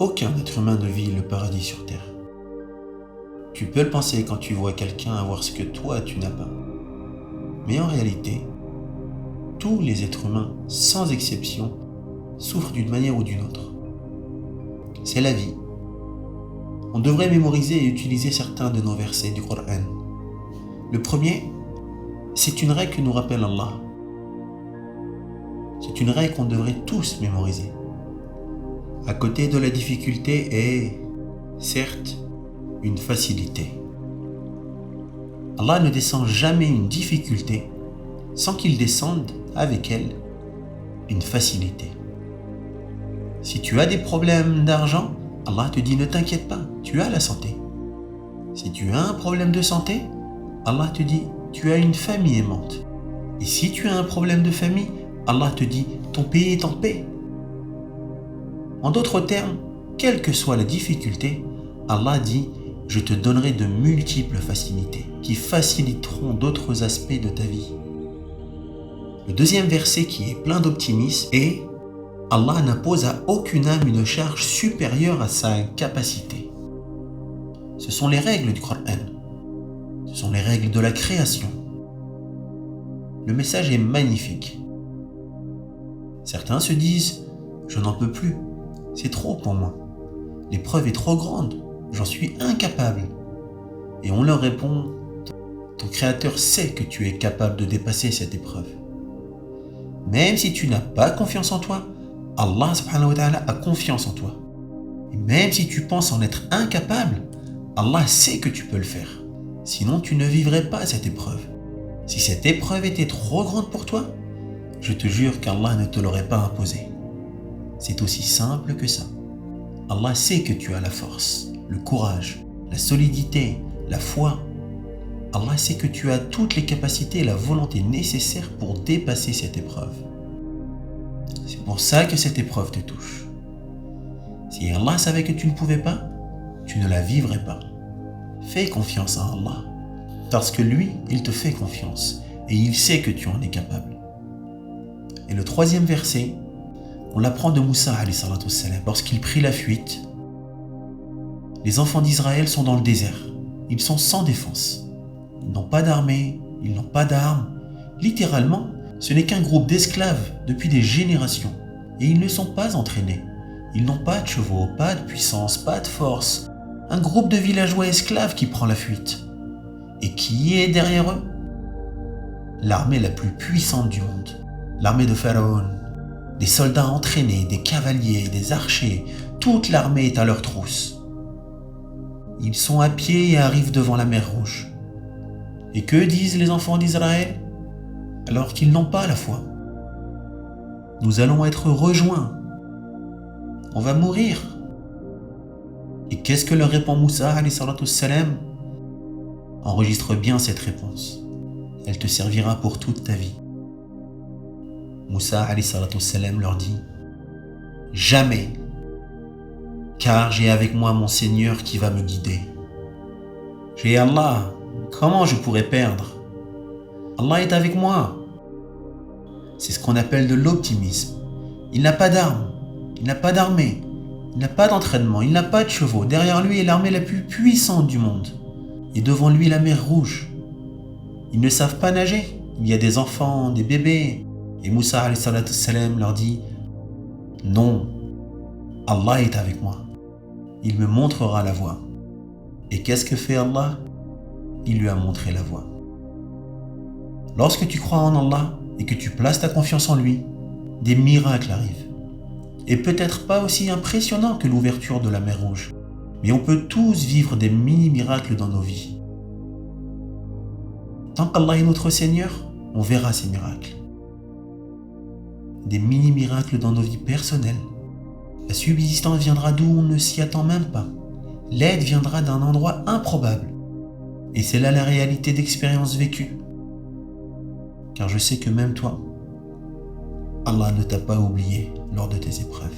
aucun être humain ne vit le paradis sur terre. Tu peux le penser quand tu vois quelqu'un avoir ce que toi tu n'as pas. Mais en réalité, tous les êtres humains, sans exception, souffrent d'une manière ou d'une autre. C'est la vie. On devrait mémoriser et utiliser certains de nos versets du Coran. Le premier, c'est une règle que nous rappelle Allah. C'est une règle qu'on devrait tous mémoriser. À côté de la difficulté est, certes, une facilité. Allah ne descend jamais une difficulté sans qu'il descende avec elle une facilité. Si tu as des problèmes d'argent, Allah te dit ne t'inquiète pas, tu as la santé. Si tu as un problème de santé, Allah te dit tu as une famille aimante. Et si tu as un problème de famille, Allah te dit ton pays est en paix. En d'autres termes, quelle que soit la difficulté, Allah dit je te donnerai de multiples facilités qui faciliteront d'autres aspects de ta vie. Le deuxième verset qui est plein d'optimisme est Allah n'impose à aucune âme une charge supérieure à sa capacité. Ce sont les règles du Coran. Ce sont les règles de la création. Le message est magnifique. Certains se disent « Je n'en peux plus, c'est trop pour moi. L'épreuve est trop grande, j'en suis incapable. » Et on leur répond « Ton Créateur sait que tu es capable de dépasser cette épreuve. Même si tu n'as pas confiance en toi, Allah subhanahu wa ta'ala a confiance en toi. Et même si tu penses en être incapable, Allah sait que tu peux le faire. Sinon tu ne vivrais pas cette épreuve. Si cette épreuve était trop grande pour toi, je te jure qu'Allah ne te l'aurait pas imposée. C'est aussi simple que ça. Allah sait que tu as la force, le courage, la solidité, la foi. Allah sait que tu as toutes les capacités et la volonté nécessaires pour dépasser cette épreuve. C'est pour ça que cette épreuve te touche. Si Allah savait que tu ne pouvais pas, tu ne la vivrais pas. Fais confiance à Allah, parce que lui, il te fait confiance et il sait que tu en es capable. Et le troisième verset, on l'apprend de Moussa alayhi salatu wassalam. Lorsqu'il prit la fuite, les enfants d'Israël sont dans le désert. Ils sont sans défense. Ils n'ont pas d'armée, ils n'ont pas d'armes. Littéralement, ce n'est qu'un groupe d'esclaves depuis des générations. Et ils ne sont pas entraînés. Ils n'ont pas de chevaux, pas de puissance, pas de force. Un groupe de villageois esclaves qui prend la fuite. Et qui est derrière eux? L'armée la plus puissante du monde. L'armée de Pharaon. Des soldats entraînés, des cavaliers, des archers. Toute l'armée est à leur trousse. Ils sont à pied et arrivent devant la mer Rouge. Et que disent les enfants d'Israël alors qu'ils n'ont pas la foi? Nous allons être rejoints. On va mourir. Et qu'est-ce que leur répond Moussa alayhi salatu wassalam? Enregistre bien cette réponse. Elle te servira pour toute ta vie. Moussa alayhi salatu wassalam leur dit « Jamais, car j'ai avec moi mon Seigneur qui va me guider. J'ai Allah, comment je pourrais perdre? Allah est avec moi. » C'est ce qu'on appelle de l'optimisme. Il n'a pas d'armes, il n'a pas d'armée, il n'a pas d'entraînement, il n'a pas de chevaux. Derrière lui est l'armée la plus puissante du monde. Et devant lui la mer Rouge. Ils ne savent pas nager. Il y a des enfants, des bébés. Et Moussa alayhi salatu wassalam leur dit « Non, Allah est avec moi. Il me montrera la voie. » Et qu'est-ce que fait Allah? Il lui a montré la voie. Lorsque tu crois en Allah et que tu places ta confiance en lui, des miracles arrivent. Et peut-être pas aussi impressionnants que l'ouverture de la mer Rouge, mais on peut tous vivre des mini-miracles dans nos vies. Tant qu'Allah est notre Seigneur, on verra ces miracles. Des mini-miracles dans nos vies personnelles. La subsistance viendra d'où on ne s'y attend même pas. L'aide viendra d'un endroit improbable. Et c'est là la réalité d'expériences vécues. Car je sais que même toi, Allah ne t'a pas oublié lors de tes épreuves.